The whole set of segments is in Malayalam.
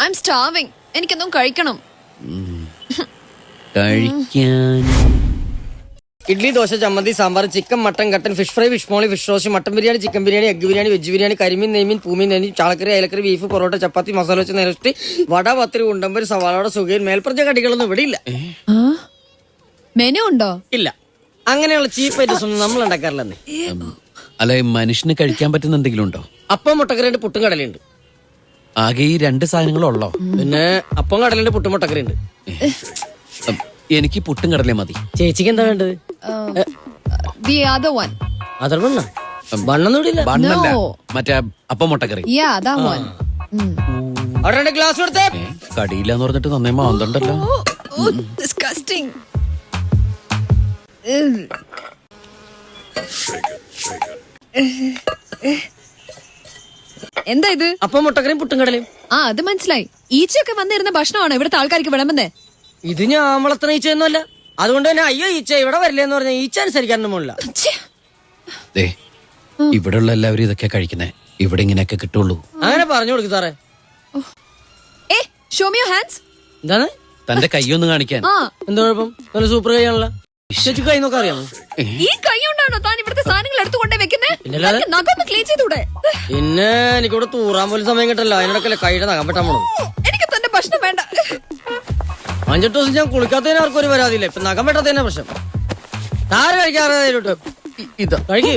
I'm starving. എനിക്കെന്തും കഴിക്കണം. കഴിക്കാൻ ഇഡ്ലി, ദോശ, ചമ്മന്തി, സാമ്പാർ, ചിക്കൻ, മട്ടൻ, കട്ടൻ, fish fry, fish molee, fish roast, mutton biryani, chicken biryani, egg biryani, veg biryani, കരിമീൻ, നെയ്മീൻ, പൂമീൻ, നെയ്മീൻ, ചാളക്കറി, അയലക്കറി, ബീഫ്, പൊറോട്ട, ചപ്പാത്തി, മസാല വെച്ച് നിരത്തി, വട, പത്തിരി, ഉണ്ടമ്പര്, സവാളയുടെ സുഖയിൽ മേൽപ്പറഞ്ഞ കടികളൊന്നും ഇവിടെ ഇല്ല. മെനു ഉണ്ടോ? ഇല്ല, അങ്ങനെയുള്ള ചീപ്പ് ഐറ്റംസ് ഒന്നും നമ്മൾ ഉണ്ടാക്കാറില്ലെന്നേ. അല്ലെ, മനുഷ്യന് കഴിക്കാൻ പറ്റുന്ന എന്തെങ്കിലും ഉണ്ടോ? അപ്പം, മുട്ടക്കറിയുണ്ട്, പുട്ടും കടലുണ്ട്. ആകെ ഈ 2 സാധനങ്ങളുള്ളോ? പിന്നെ അപ്പം കടലുണ്ട്, പുട്ടും മുട്ടക്കറിയുണ്ട്. എനിക്ക് പുട്ടും കടലേ മതി. ചേച്ചിക്ക് എന്താ വേണ്ടത്? The other one. അതർ ബണ്ണ ബണ്ണൊന്നും ഇവിടെ ഇല്ല. ബണ്ണല്ല, No. മറ്റേ അപ്പം മുട്ടക്കറി. Yeah, that one. അവിടെ 2 ഗ്ലാസ് കൊടുത്തേ. കടിയില്ലാന്ന് പറഞ്ഞിട്ട് നന്നേ മാന്തണ്ടല്ലോ. Oh, disgusting. എന്താ ഇത്? അപ്പം മുട്ടക്കറിയും പുട്ടും കടലയും. അത് മനസ്സിലായി. ഈച്ചയൊക്കെ വന്നിരുന്ന ഭക്ഷണമാണോ ഇവിടുത്തെ ആൾക്കാർക്ക് വിളമ്പുന്നേ? ഇത് ഞാൻ വളർത്തുന്ന ഈച്ചയൊന്നുമല്ല. അതുകൊണ്ട് തന്നെ അയ്യോ ഈച്ച ഇവിടെ വരില്ലെന്ന് പറഞ്ഞാൽ ഈച്ച അനുസരിക്കാനൊന്നും പോണില്ല. ദേ, ഇവിടെയുള്ള എല്ലാവരും ഇതൊക്കെ കഴിക്കുന്നേ. ഇവിടെ ഇങ്ങനെയൊക്കെ കിട്ടുള്ളൂ. അങ്ങനെ പറഞ്ഞു കൊടുക്കും സാറേ. Show me your hands. എന്താണ്? തന്റെ കൈയൊന്ന് കാണിക്കാൻ. എന്താ കുഴപ്പം? നല്ല സൂപ്പർ കൈയാണല്ലോ. ചേച്ചി കൈ നോക്കാൻ അറിയാമോ? ഈ കൈ കൊണ്ടാണോ താൻ ഇവിടുത്തെ സാധനങ്ങൾ എടുത്തുകൊണ്ടേ വെക്കുന്നേ? പിന്നല്ലാതെ. നഖമൊന്ന് ക്ലീൻ ചെയ്തൂടെ? പിന്നെ എനിക്കിവിടെ തൂറാൻ പോലും സമയം കിട്ടല്ലോ. അതിനിടക്കല്ലേ കൈയുടെ നഖം വെട്ടാൻ പോണത്. എനിക്ക് തന്റെ ഭക്ഷണം വേണ്ട. 5-8 ദിവസം ഞാൻ കുളിക്കാത്തതിന് ആർക്കും ഒരു പരാതിയില്ല. ഇപ്പൊ നഖം വെട്ടാത്തതിനെ പ്രശ്നം. താരം കഴിക്കാറിട്ട് ഇതാ കഴിക്ക്.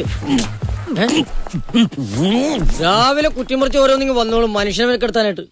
രാവിലെ കുറ്റിമുറിച്ച് ഓരോന്നിങ്ങ് വന്നോളും മനുഷ്യനെ മെനക്കെടുത്താനായിട്ട്.